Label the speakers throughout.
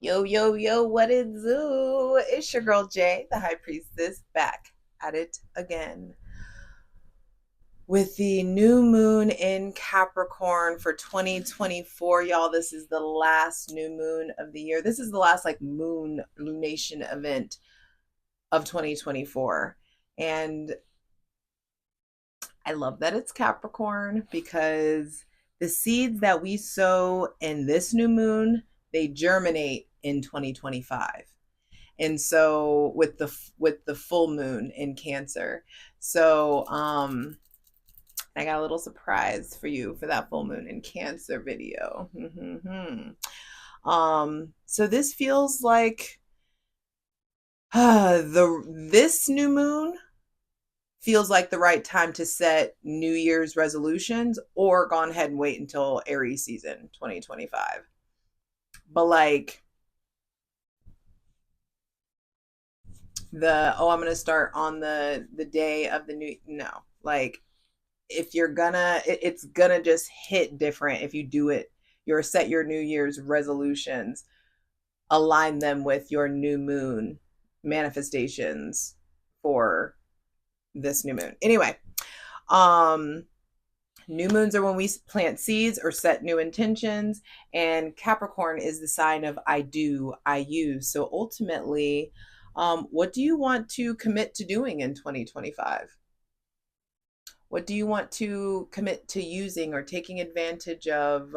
Speaker 1: Yo, yo, yo, what it do? It's your girl Jay, the High Priestess, back at it again with the new moon in Capricorn for 2024. Y'all, this is the last new moon of the year. This is the last like moon lunation event of 2024. And I love that it's Capricorn because the seeds that we sow in this new moon, they germinate in 2025. And so with the full moon in Cancer. So I got a little surprise for you for that full moon in Cancer video. So this feels like this new moon feels like the right time to set New Year's resolutions or go ahead and wait until Aries season 2025. But like I'm gonna start on the day of the new, no, like if you're gonna it's gonna just hit different if you do it. You're set your New Year's resolutions, align them with your new moon manifestations for this new moon. Anyway, um new moons are when we plant seeds or set new intentions, and Capricorn is the sign of I do, I use. So ultimately, what do you want to commit to doing in 2025? What do you want to commit to using or taking advantage of,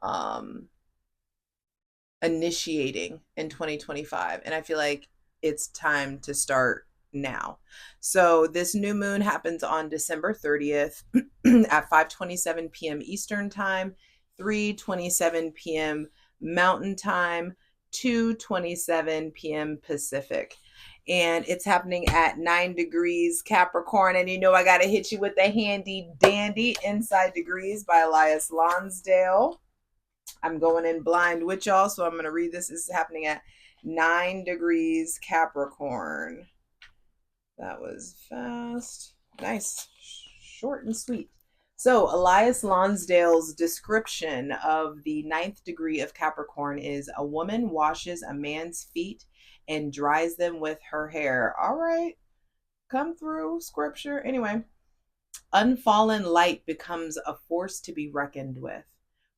Speaker 1: um, initiating in 2025? And I feel like it's time to start now. So this new moon happens on December 30th at 5:27 p.m. Eastern time, 3:27 p.m. Mountain time, 2:27 p.m. Pacific. And it's happening at 9 degrees Capricorn. And you know, I got to hit you with the handy dandy Inside Degrees by Elias Lonsdale. I'm going in blind with y'all, so I'm going to read this. This is happening at 9 degrees Capricorn. That was fast. Nice. Short and sweet. So, Elias Lonsdale's description of the ninth degree of Capricorn is a woman washes a man's feet and dries them with her hair. All right. Come through, scripture. Anyway, unfallen light becomes a force to be reckoned with,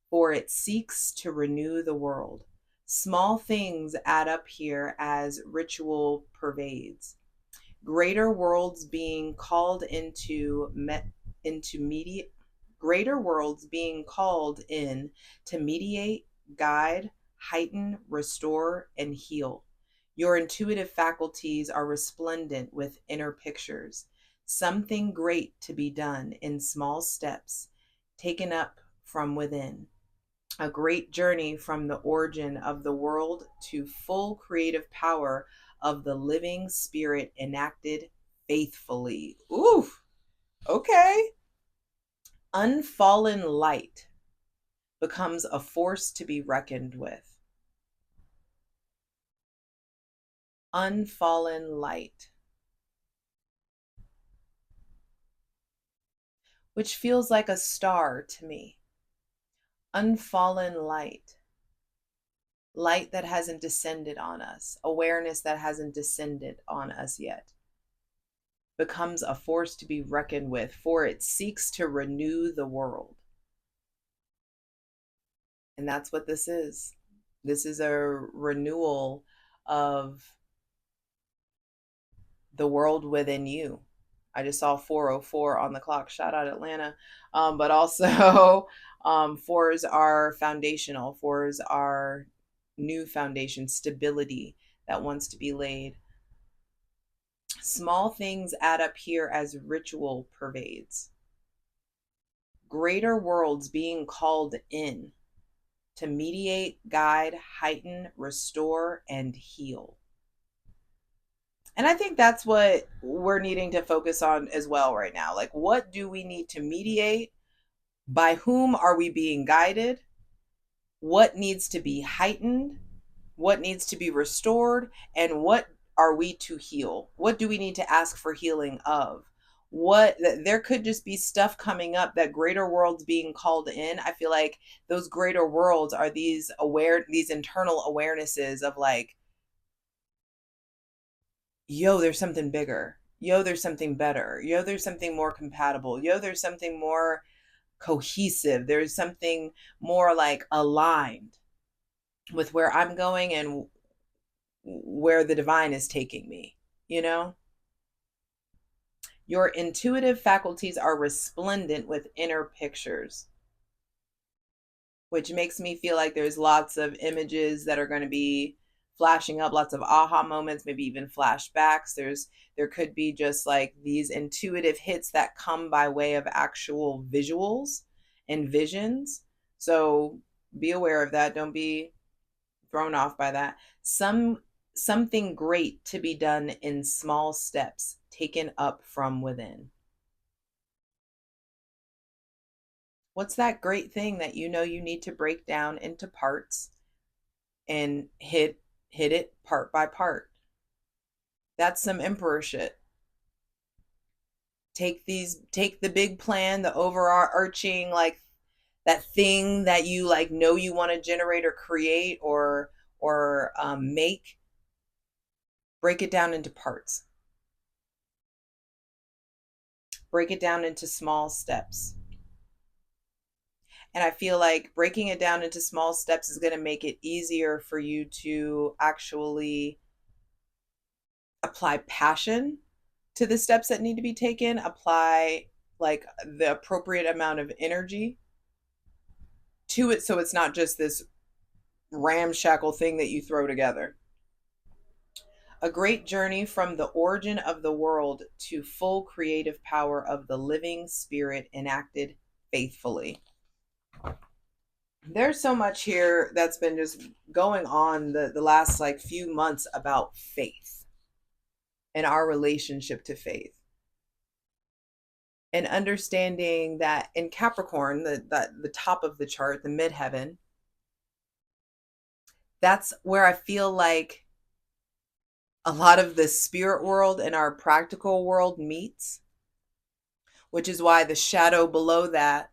Speaker 1: for it seeks to renew the world. Small things add up here as ritual pervades. Greater worlds being called into mediate greater worlds being called in to mediate, guide, heighten, restore, and heal. Your intuitive faculties are resplendent with inner pictures, something great to be done in small steps, taken up from within. A great journey from the origin of the world to full creative power of the living spirit enacted faithfully. Oof. Okay. Unfallen light becomes a force to be reckoned with. Unfallen light, which feels like a star to me. Unfallen light. Light that hasn't descended on us, awareness that hasn't descended on us yet, becomes a force to be reckoned with, for it seeks to renew the world. And that's what this is. This is a renewal of the world within you. I just saw 4:04 on the clock. Shout out Atlanta. But also, fours are foundational. Fours are new foundation, stability that wants to be laid. Small things add up here as ritual pervades. Greater worlds being called in to mediate, guide, heighten, restore, and heal. And I think that's what we're needing to focus on as well right now. Like, what do we need to mediate? By whom are we being guided? What needs to be heightened? What needs to be restored? And what are we to heal? What do we need to ask for healing of? there could just be stuff coming up, that greater worlds being called in. I feel like those greater worlds are these internal awarenesses of like, yo, there's something bigger. Yo, there's something better. Yo, there's something more compatible. Yo, there's something more cohesive. There's something more like aligned with where I'm going and where the divine is taking me, you know? Your intuitive faculties are resplendent with inner pictures, which makes me feel like there's lots of images that are going to be flashing up, lots of aha moments, maybe even flashbacks. There could be just like these intuitive hits that come by way of actual visuals and visions. So be aware of that. Don't be thrown off by that. Something great to be done in small steps, taken up from within. What's that great thing that you know you need to break down into parts and hit it part by part? That's some emperor shit. Take the big plan, the overarching, like that thing that you like know you want to generate or create or make. Break it down into parts. Break it down into small steps. And I feel like breaking it down into small steps is going to make it easier for you to actually apply passion to the steps that need to be taken, apply like the appropriate amount of energy to it, so it's not just this ramshackle thing that you throw together. A great journey from the origin of the world to full creative power of the living spirit enacted faithfully. There's so much here that's been just going on the last like few months about faith and our relationship to faith. And understanding that in Capricorn, the top of the chart, the midheaven, that's where I feel like a lot of the spirit world and our practical world meets, which is why the shadow below that,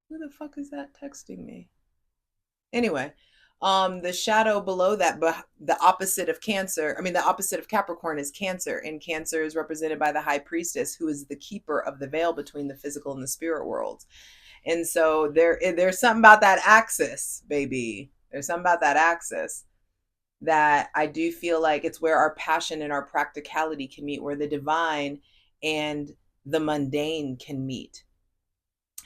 Speaker 1: who the fuck is that texting me? Anyway, the shadow below that, the opposite of Cancer, the opposite of Capricorn is Cancer, and Cancer is represented by the High Priestess, who is the keeper of the veil between the physical and the spirit worlds. And so there's something about that axis, baby. There's something about that axis that I do feel like it's where our passion and our practicality can meet, where the divine and the mundane can meet.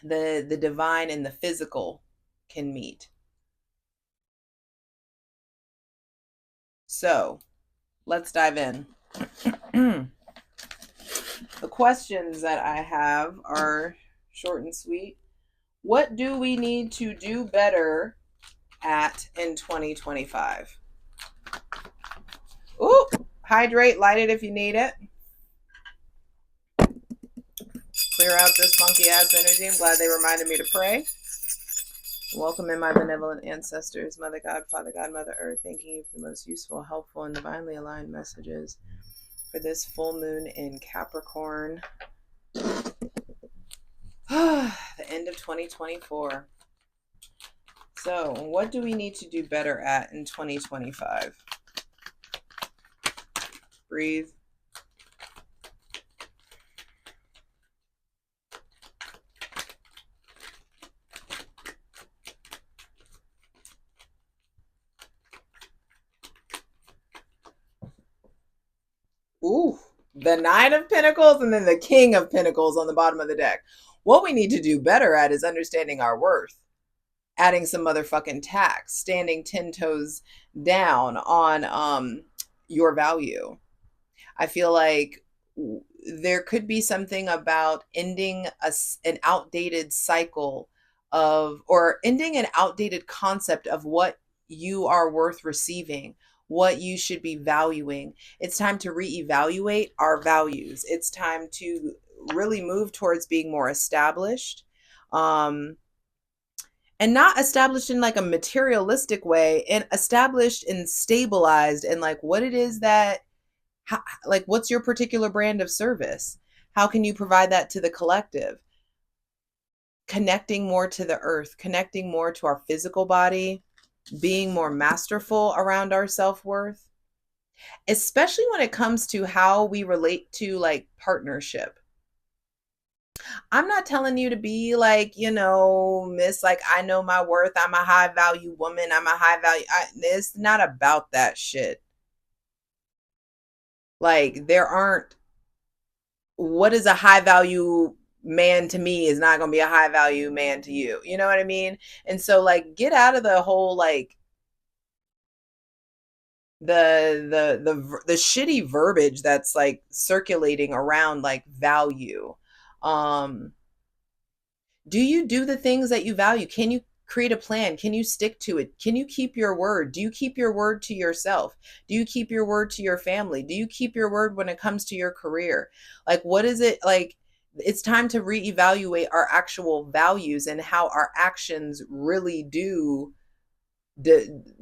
Speaker 1: The divine and the physical can meet. So let's dive in. The questions that I have are short and sweet. What do we need to do better at in 2025? Ooh, hydrate, light it if you need it. Clear out this funky ass energy. I'm glad they reminded me to pray. Welcome in my benevolent ancestors, Mother God, Father God, Mother Earth, thanking you for the most useful, helpful, and divinely aligned messages for this full moon in Capricorn. The end of 2024. So, what do we need to do better at in 2025? Breathe. Ooh, the Nine of Pentacles and then the King of Pentacles on the bottom of the deck. What we need to do better at is understanding our worth, adding some motherfucking tax, standing 10 toes down on your value. I feel like there could be something about ending an outdated cycle or ending an outdated concept of what you are worth receiving, what you should be valuing. It's time to reevaluate our values. It's time to really move towards being more established. And not established in like a materialistic way, and established and stabilized and like what it is that, like what's your particular brand of service? How can you provide that to the collective? Connecting more to the earth, connecting more to our physical body, being more masterful around our self-worth, especially when it comes to how we relate to like partnership. I'm not telling you to be like, miss, like, I know my worth. I'm a high value woman. I'm a high value. It's not about that shit. Like, there aren't, what is a high value man to me is not going to be a high value man to you. You know what I mean? And so, like, get out of the whole, like, the shitty verbiage that's like circulating around like value. um do you do the things that you value? Can you create a plan? Can you stick to it? Can you keep your word? Do you keep your word to yourself? Do you keep your word to your family? Do you keep your word when it comes to your career? Like, what is it like? It's time to reevaluate our actual values and how our actions really do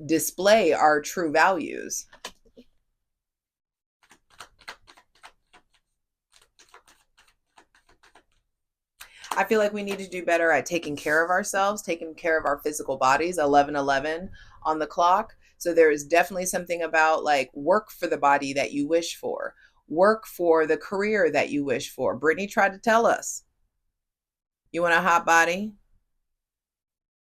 Speaker 1: display our true values. I feel like we need to do better at taking care of ourselves, taking care of our physical bodies. 11:11 on the clock. So there is definitely something about like work for the body that you wish for, work for the career that you wish for. Brittany tried to tell us, you want a hot body,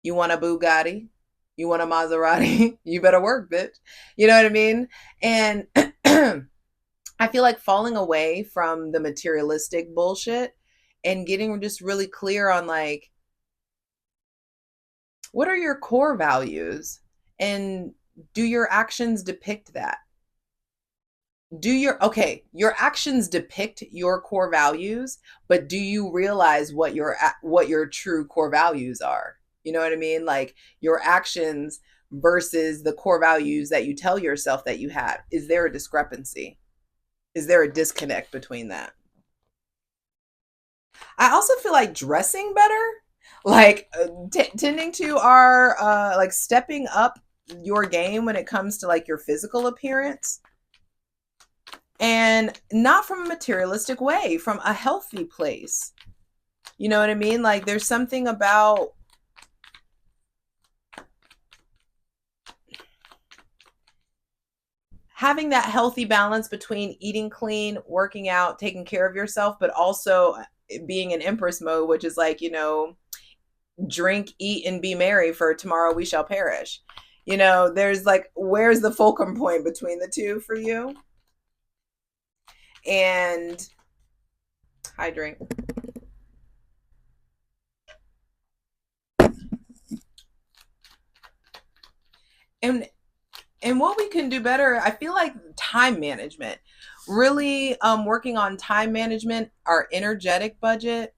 Speaker 1: you want a Bugatti, you want a Maserati, you better work, bitch. You know what I mean? And I feel like falling away from the materialistic bullshit and getting just really clear on like, what are your core values? And do your actions depict that? Your actions depict your core values, but do you realize what your true core values are? You know what I mean? Like your actions versus the core values that you tell yourself that you have. Is there a discrepancy? Is there a disconnect between that? I also feel like dressing better, like tending to our like stepping up your game when it comes to like your physical appearance, and not from a materialistic way, from a healthy place. You know what I mean? Like there's something about having that healthy balance between eating clean, working out, taking care of yourself, but also being in Empress mode, which is like, drink, eat, and be merry, for tomorrow we shall perish. There's like, where's the fulcrum point between the two for you? And hydrate. And what we can do better, I feel like time management. Really working on time management, our energetic budget.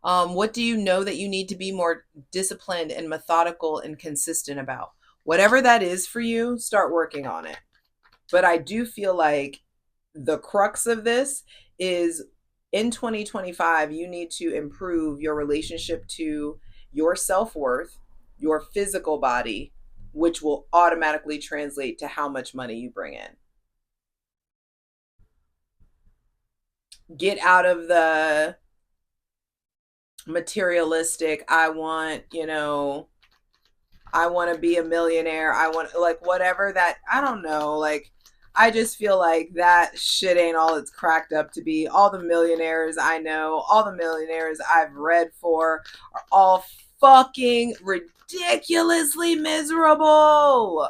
Speaker 1: What do you know that you need to be more disciplined and methodical and consistent about? Whatever that is for you, start working on it. But I do feel like the crux of this is in 2025, you need to improve your relationship to your self worth, your physical body, which will automatically translate to how much money you bring in. Get out of the materialistic, I want to be a millionaire. I want, like, whatever that, I don't know. Like, I just feel like that shit ain't all it's cracked up to be. All the millionaires I know, all the millionaires I've read for are all fucking ridiculously miserable.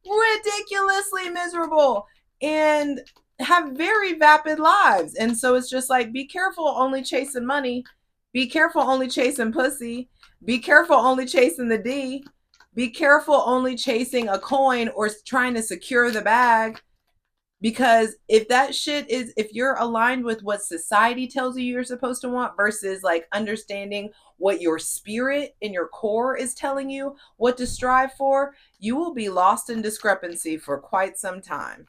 Speaker 1: Ridiculously miserable. And have very vapid lives. And so it's just like, be careful only chasing money. Be careful only chasing pussy. Be careful only chasing the D. Be careful only chasing a coin or trying to secure the bag. Because if you're aligned with what society tells you you're supposed to want versus like understanding what your spirit and your core is telling you what to strive for, you will be lost in discrepancy for quite some time.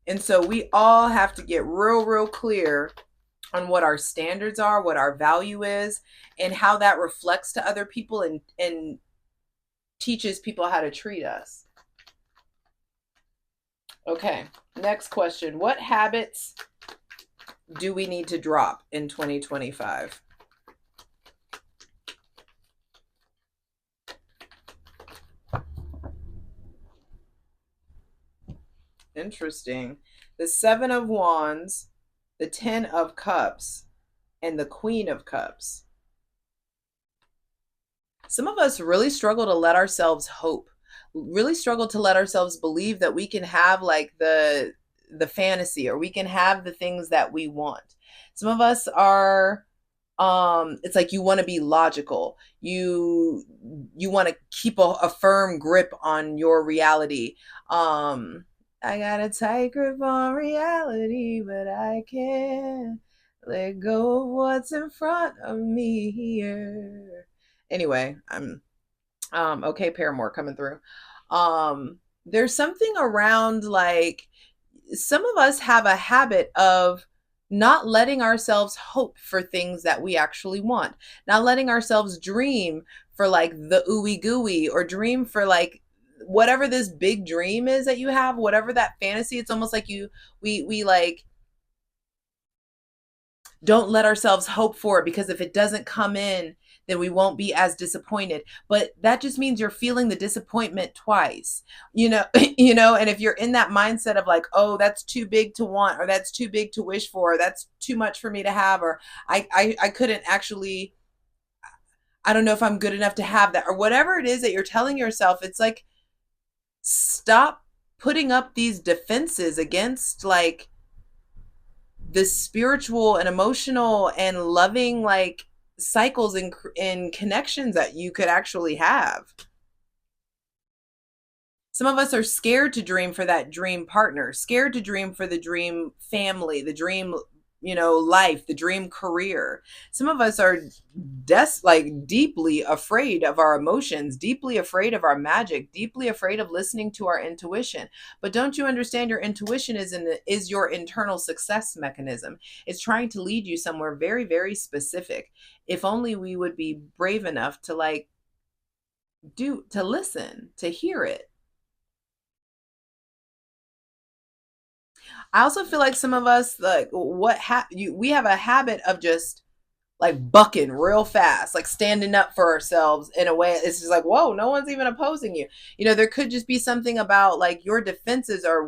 Speaker 1: And so we all have to get real, real clear on what our standards are, what our value is, and how that reflects to other people and teaches people how to treat us. Okay, next question. What habits do we need to drop in 2025? Interesting. The Seven of Wands, the Ten of Cups, and the Queen of Cups. Some of us really struggle to let ourselves hope, really struggle to let ourselves believe that we can have like the fantasy, or we can have the things that we want. Some of us are it's like you want to be logical. You want to keep a firm grip on your reality. I got a tight grip on reality, but I can't let go of what's in front of me here. Anyway, I'm okay, Paramore coming through. There's something around like some of us have a habit of not letting ourselves hope for things that we actually want, not letting ourselves dream for like the ooey gooey, or dream for like whatever this big dream is that you have, whatever that fantasy. It's almost like we like don't let ourselves hope for it, because if it doesn't come in, then we won't be as disappointed. But that just means you're feeling the disappointment twice, you know. And if you're in that mindset of like, oh, that's too big to want, or that's too big to wish for, or that's too much for me to have, or I couldn't actually, I don't know if I'm good enough to have that, or whatever it is that you're telling yourself, it's like, stop putting up these defenses against like the spiritual and emotional and loving like cycles and connections that you could actually have. Some of us are scared to dream for that dream partner, scared to dream for the dream family, the dream, life, the dream career. Some of us are like deeply afraid of our emotions, deeply afraid of our magic, deeply afraid of listening to our intuition. But don't you understand, your intuition is your internal success mechanism. It's trying to lead you somewhere very, very specific. If only we would be brave enough to like to listen, to hear it. I also feel like some of us, like, we have a habit of just like bucking real fast, like standing up for ourselves in a way. It's just like, whoa, no one's even opposing you. There could just be something about like your defenses are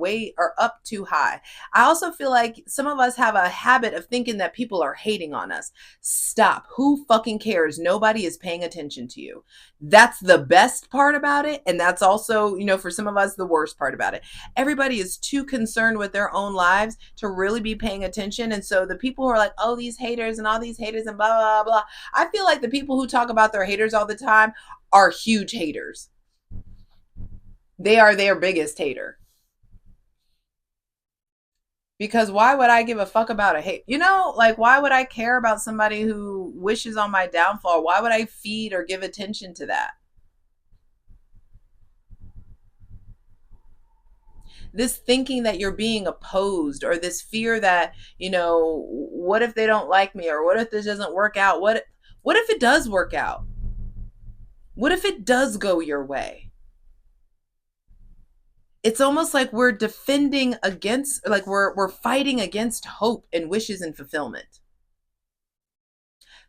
Speaker 1: up too high. I also feel like some of us have a habit of thinking that people are hating on us. Stop. Who fucking cares? Nobody is paying attention to you. That's the best part about it. And that's also, for some of us, the worst part about it. Everybody is too concerned with their own lives to really be paying attention. And so the people who are like, oh, these haters and all these haters and blah, blah, blah. I feel like the people who talk about their haters all the time are huge haters. They are their biggest hater. Because why would I give a fuck about a hate? Like, why would I care about somebody who wishes on my downfall? Why would I feed or give attention to that? This thinking that you're being opposed, or this fear that, what if they don't like me, or what if this doesn't work out? What if it does work out? What if it does go your way? It's almost like we're defending against, like we're fighting against hope and wishes and fulfillment.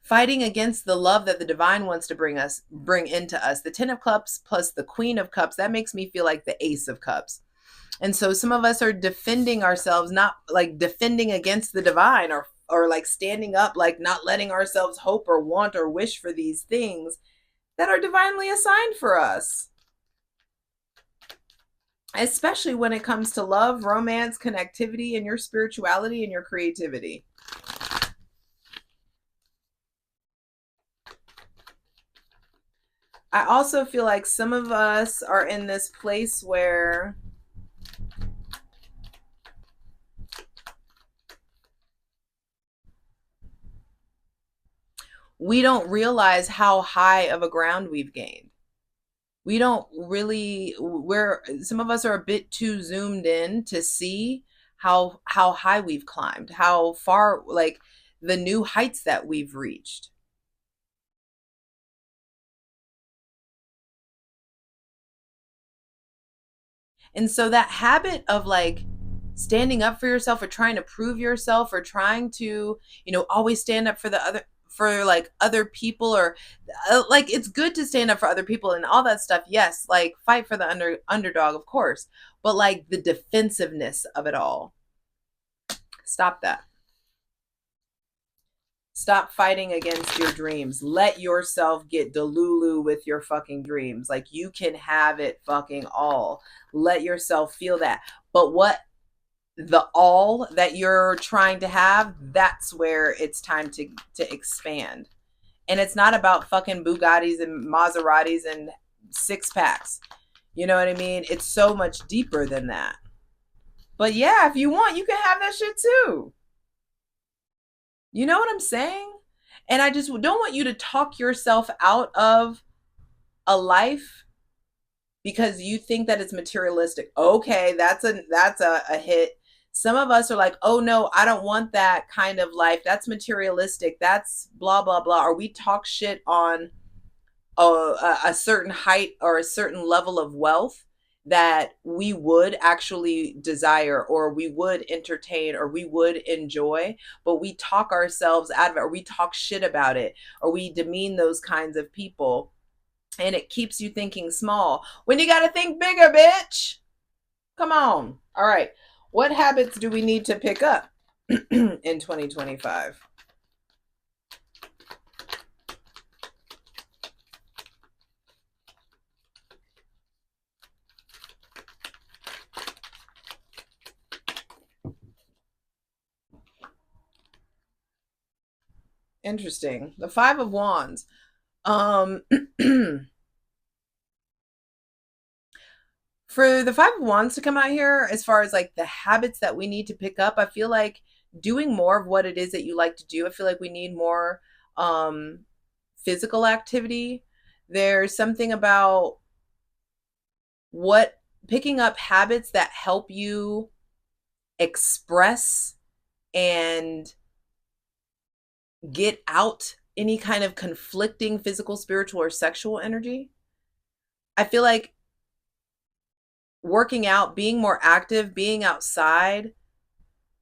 Speaker 1: Fighting against the love that the divine wants to bring into us. The 10 of Cups plus the Queen of Cups, that makes me feel like the Ace of Cups. And so some of us are defending ourselves, not like defending against the divine, or like standing up, like not letting ourselves hope or want or wish for these things that are divinely assigned for us. Especially when it comes to love, romance, connectivity, and your spirituality and your creativity. I also feel like some of us are in this place where we don't realize how high of a ground we've gained. We don't really, some of us are a bit too zoomed in to see how high we've climbed, how far, like the new heights that we've reached. And so that habit of like standing up for yourself or trying to prove yourself or trying to, always stand up for the other, for like other people, or like it's good to stand up for other people and all that stuff. Yes, like fight for the underdog, of course, but like the defensiveness of it all. Stop that. Stop fighting against your dreams. Let yourself get delulu with your fucking dreams. Like you can have it fucking all. Let yourself feel that. But what the all that you're trying to have, that's where it's time to expand. And it's not about fucking Bugattis and Maseratis and six packs. You know what I mean? It's so much deeper than that. But yeah, if you want, you can have that shit too. You know what I'm saying? And I just don't want you to talk yourself out of a life because you think that it's materialistic. Okay, that's a hit. Some of us are like, oh no, I don't want that kind of life. That's materialistic. That's blah blah blah. Or we talk shit on a certain height or a certain level of wealth that we would actually desire or we would entertain or we would enjoy, but we talk ourselves out of it, or we talk shit about it, or we demean those kinds of people, and it keeps you thinking small when you got to think bigger, bitch. Come on. All right, what habits do we need to pick up in 2025? Interesting. The Five of Wands. Um, for the Five of Wands to come out here, as far as like the habits that we need to pick up, I feel like doing more of what it is that you like to do. I feel like we need more um, physical activity. There's something about what picking up habits that help you express and get out any kind of conflicting physical, spiritual, or sexual energy. I feel like working out, being more active, being outside,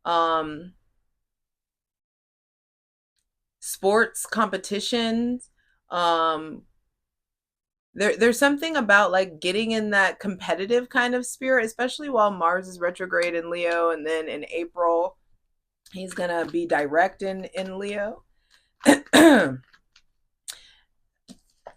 Speaker 1: um, sports competitions, um, there's something about like getting in that competitive kind of spirit, especially while Mars is retrograde in Leo, and then in April he's gonna be direct in Leo.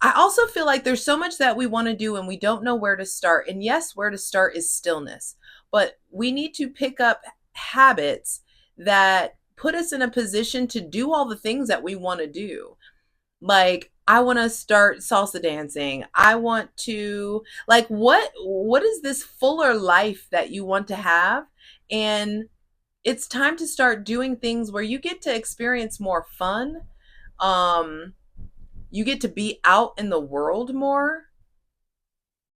Speaker 1: I also feel like there's so much that we want to do and we don't know where to start. And yes, where to start is stillness, but we need to pick up habits that put us in a position to do all the things that we want to do. Like I want to start salsa dancing. I want to like what is this fuller life that you want to have? And it's time to start doing things where you get to experience more fun. Um you get to be out in the world more.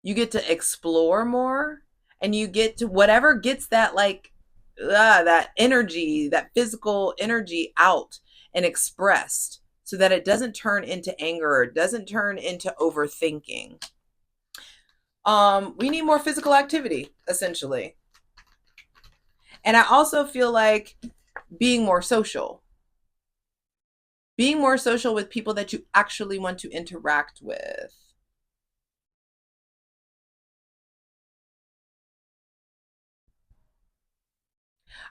Speaker 1: You get to explore more, and you get to whatever gets that like that energy, that physical energy out and expressed, so that it doesn't turn into anger, or it doesn't turn into overthinking. We need more physical activity, essentially. And I also feel like being more social. Being more social with people that you actually want to interact with.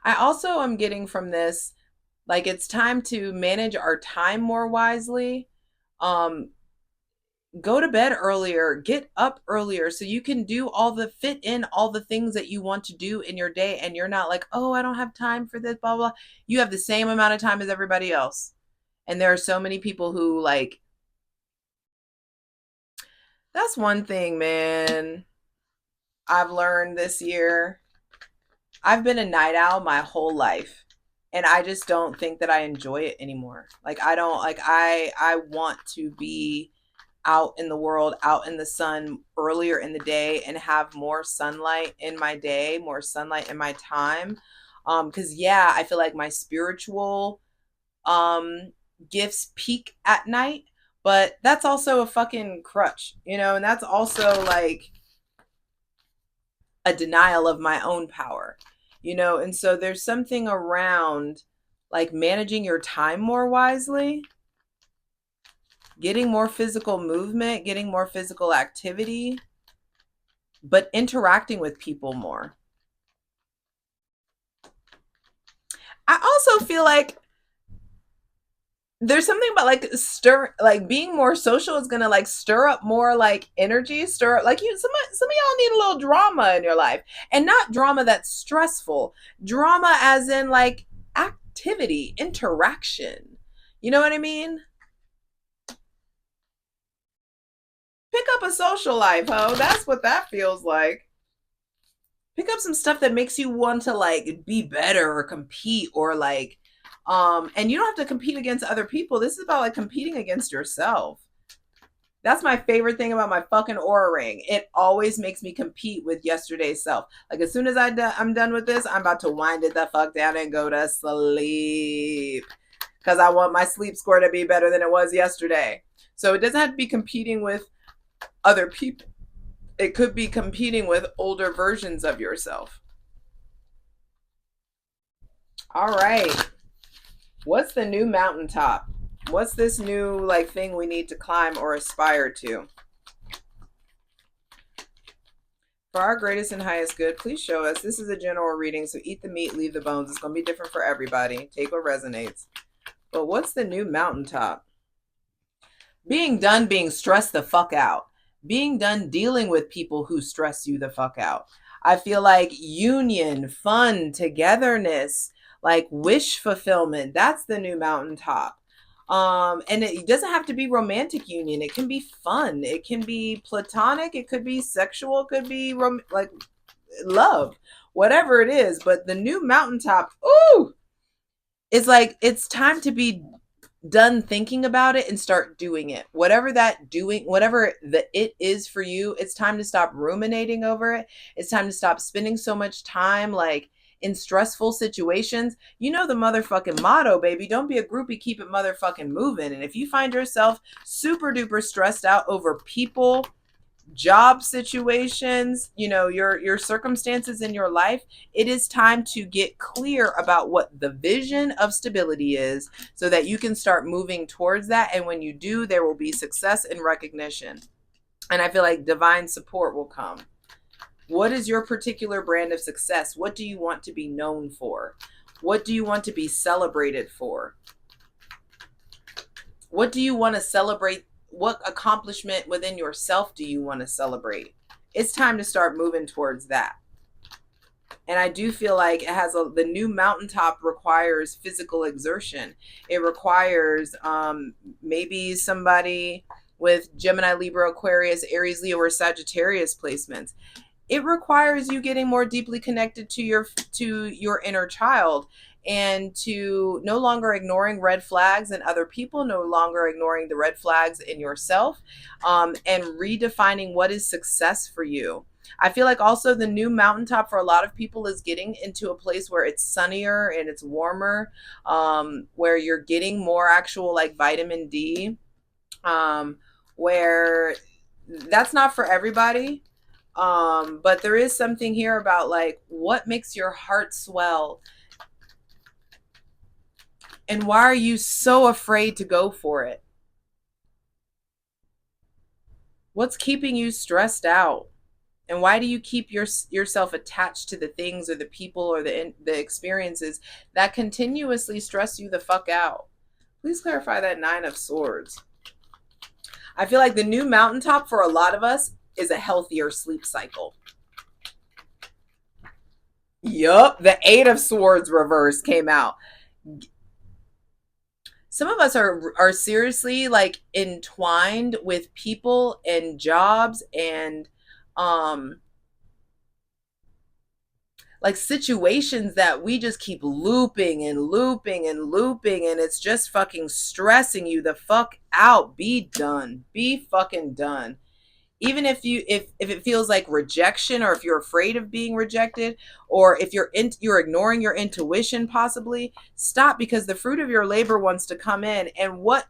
Speaker 1: I also am getting from this, like it's time to manage our time more wisely. Um, go to bed earlier, get up earlier so you can do all the fit in all the things that you want to do in your day, and you're not like, oh, I don't have time for this, blah, blah. You have the same amount of time as everybody else. And there are so many people who like, that's one thing, man, I've learned this year. I've been a night owl my whole life, and I just don't think that I enjoy it anymore. Like I don't like I want to be out in the world, out in the sun earlier in the day and have more sunlight in my day, more sunlight in my time. Cuz yeah, I feel like my spiritual um gifts peak at night, but that's also a fucking crutch, and that's also like a denial of my own power. you know, and so there's something around like managing your time more wisely, getting more physical movement, getting more physical activity, but interacting with people more. I also feel like there's something about like being more social is gonna like stir up more like energy, stir up like some of y'all need a little drama in your life, and not drama that's stressful, drama as in like activity, interaction. You know what I mean? Pick up a social life, ho. That's what that feels like. Pick up some stuff that makes you want to like be better or compete or like and you don't have to compete against other people. This is about like competing against yourself. That's my favorite thing about my fucking Aura ring. It always makes me compete with yesterday's self. Like as soon as I'm done with this, I'm about to wind it the fuck down and go to sleep because I want my sleep score to be better than it was yesterday. So it doesn't have to be competing with other people. It could be competing with older versions of yourself. All right. What's the new mountaintop? What's this new like thing we need to climb or aspire to? For our greatest and highest good, please show us. This is a general reading, so eat the meat, leave the bones. It's going to be different for everybody. Take what resonates. But what's the new mountaintop? Being done being stressed the fuck out. Being done dealing with people who stress you the fuck out. I feel like union, fun, togetherness, like wish fulfillment. That's the new mountaintop. And it doesn't have to be romantic union. It can be fun. It can be platonic. It could be sexual. It could be like love, whatever it is. But the new mountaintop, ooh, it's like it's time to be done thinking about it and start doing it. Whatever it is for you, it's time to stop ruminating over it. It's time to stop spending so much time like in stressful situations. You know the motherfucking motto, baby. Don't be a groupie, keep it motherfucking moving. And if you find yourself super duper stressed out over people, job situations, you know, your circumstances in your life, it is time to get clear about what the vision of stability is so that you can start moving towards that. And when you do, there will be success and recognition. And I feel like divine support will come. What is your particular brand of success? What do you want to be known for? What do you want to be celebrated for? What do you want to celebrate? What accomplishment within yourself do you want to celebrate? It's time to start moving towards that. And I do feel like the new mountaintop requires physical exertion. It requires maybe somebody with Gemini, Libra, Aquarius, Aries, Leo, or Sagittarius placements. It requires you getting more deeply connected to your inner child, and to no longer ignoring red flags in other people, no longer ignoring the red flags in yourself, and redefining what is success for you. I feel like also the new mountaintop for a lot of people is getting into a place where it's sunnier and it's warmer, where you're getting more actual like vitamin D, where that's not for everybody. But there is something here about like what makes your heart swell, and why are you so afraid to go for it? What's keeping you stressed out? And why do you keep yourself attached to the things or the people or the experiences that continuously stress you the fuck out? Please clarify that 9 of Swords. I feel like the new mountaintop for a lot of us is a healthier sleep cycle. Yup, the 8 of Swords reverse came out. Some of us are seriously like entwined with people and jobs and like situations that we just keep looping and looping and looping, and it's just fucking stressing you the fuck out. Be done. Be fucking done. Even if it feels like rejection, or if you're afraid of being rejected, or if you're ignoring your intuition, possibly stop, because the fruit of your labor wants to come in. And what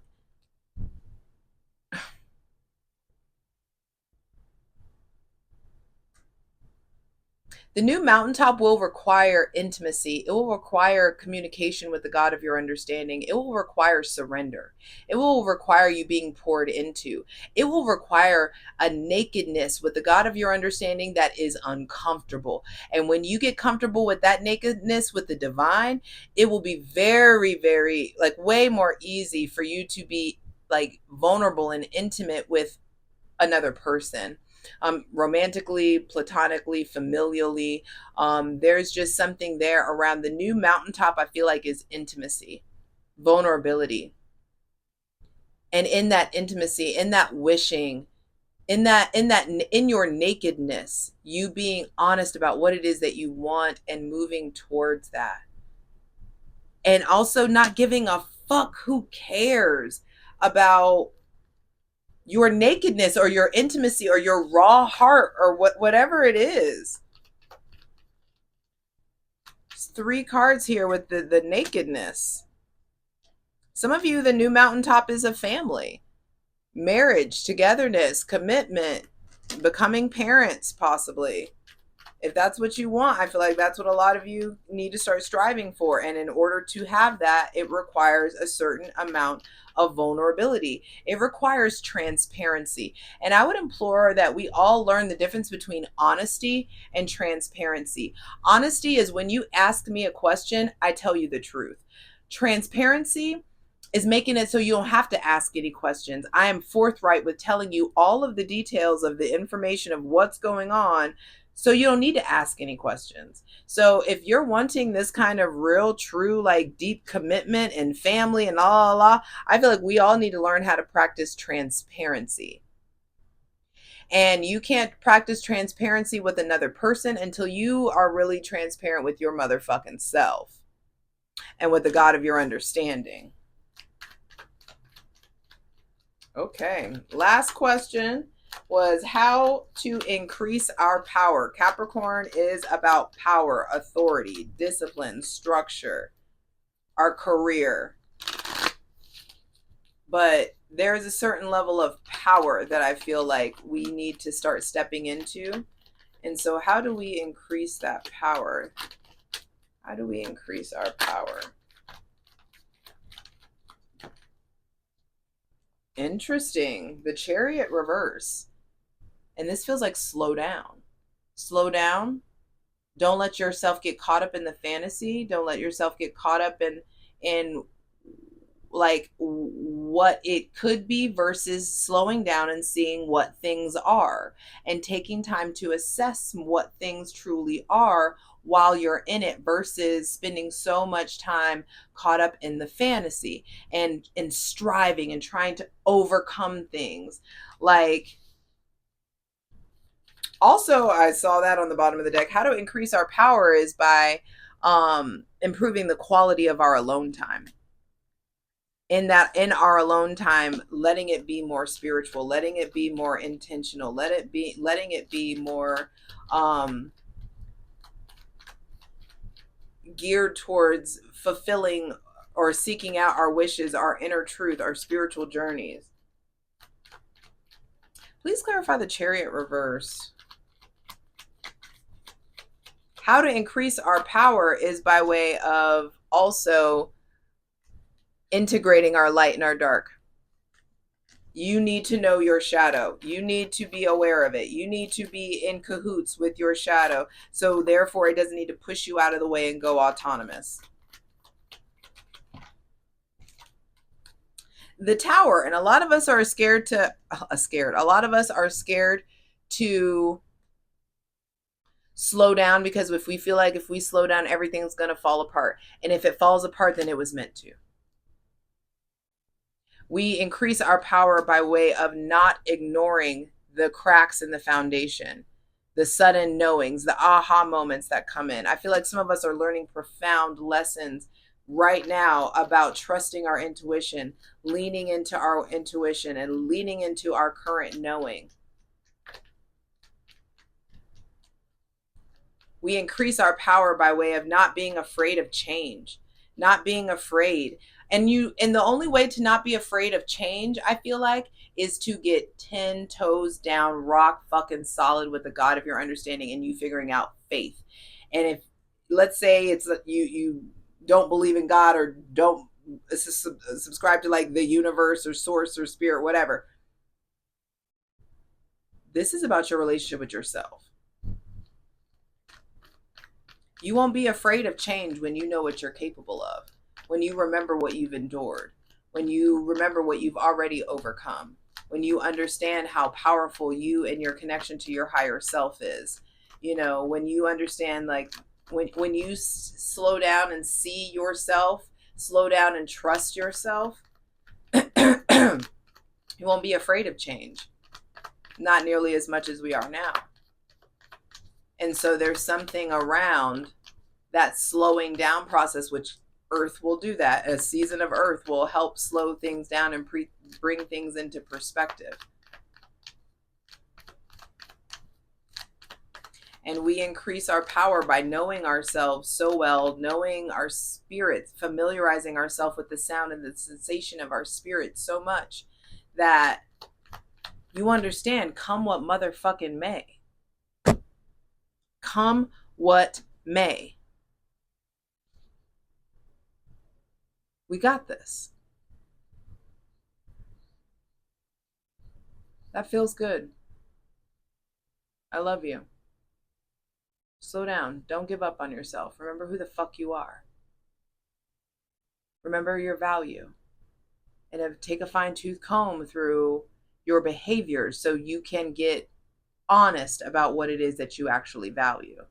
Speaker 1: The new mountaintop will require intimacy. It will require communication with the God of your understanding. It will require surrender. It will require you being poured into. It will require a nakedness with the God of your understanding that is uncomfortable. And when you get comfortable with that nakedness with the divine, it will be very, very, like, way more easy for you to be like vulnerable and intimate with another person, romantically, platonically, familially. There's just something there around the new mountaintop. I feel like is intimacy, vulnerability, and in that intimacy, in that wishing, in your nakedness, you being honest about what it is that you want and moving towards that, and also not giving a fuck who cares about your nakedness or your intimacy or your raw heart or whatever it is. There's 3 cards here with the nakedness. Some of you, the new mountaintop is a family, marriage, togetherness, commitment, becoming parents, possibly. If that's what you want, I feel like that's what a lot of you need to start striving for. And in order to have that, it requires a certain amount of vulnerability. It requires transparency. And I would implore that we all learn the difference between honesty and transparency. Honesty is when you ask me a question, I tell you the truth. Transparency is making it so you don't have to ask any questions. I am forthright with telling you all of the details of the information of what's going on, so you don't need to ask any questions. So if you're wanting this kind of real, true, like deep commitment and family and I feel like we all need to learn how to practice transparency. And you can't practice transparency with another person until you are really transparent with your motherfucking self and with the God of your understanding. Okay, last question was how to increase our power. Capricorn is about power, authority, discipline, structure, our career. But there is a certain level of power that I feel like we need to start stepping into. And so how do we increase that power? How do we increase our power? Interesting. The Chariot reverse. And this feels like slow down. Slow down. Don't let yourself get caught up in the fantasy. Don't let yourself get caught up in like what it could be versus slowing down and seeing what things are and taking time to assess what things truly are while you're in it versus spending so much time caught up in the fantasy and striving and trying to overcome things. Like, also, I saw that on the bottom of the deck. How to increase our power is by improving the quality of our alone time. In our alone time, letting it be more spiritual, letting it be more intentional, letting it be more geared towards fulfilling or seeking out our wishes, our inner truth, our spiritual journeys. Please clarify the Chariot reverse. How to increase our power is by way of also integrating our light and our dark. You need to know your shadow. You need to be aware of it. You need to be in cahoots with your shadow. So therefore, it doesn't need to push you out of the way and go autonomous. The Tower, and a lot of us are scared to, a lot of us are scared to slow down because if we feel like if we slow down, everything's going to fall apart. And if it falls apart, then it was meant to. We increase our power by way of not ignoring the cracks in the foundation, the sudden knowings, the aha moments that come in. I feel like some of us are learning profound lessons right now about trusting our intuition, leaning into our intuition and leaning into our current knowing. We increase our power by way of not being afraid of change, not being afraid. And the only way to not be afraid of change, I feel like, is to get 10 toes down, rock fucking solid with the God of your understanding and you figuring out faith. And if, let's say it's you don't believe in God or don't subscribe to like the universe or source or spirit, whatever, this is about your relationship with yourself. You won't be afraid of change when you know what you're capable of, when you remember what you've endured, when you remember what you've already overcome, when you understand how powerful you and your connection to your higher self is. You know, when you understand, like, when you slow down and see yourself, slow down and trust yourself, you won't be afraid of change. Not nearly as much as we are now. And so there's something around that slowing down process, which Earth will do that. A season of Earth will help slow things down and bring things into perspective. And we increase our power by knowing ourselves so well, knowing our spirit, familiarizing ourselves with the sound and the sensation of our spirit so much that you understand, come what motherfucking may. Come what may. We got this. That feels good. I love you. Slow down. Don't give up on yourself. Remember who the fuck you are. Remember your value. And take a fine-tooth comb through your behaviors so you can get honest about what it is that you actually value.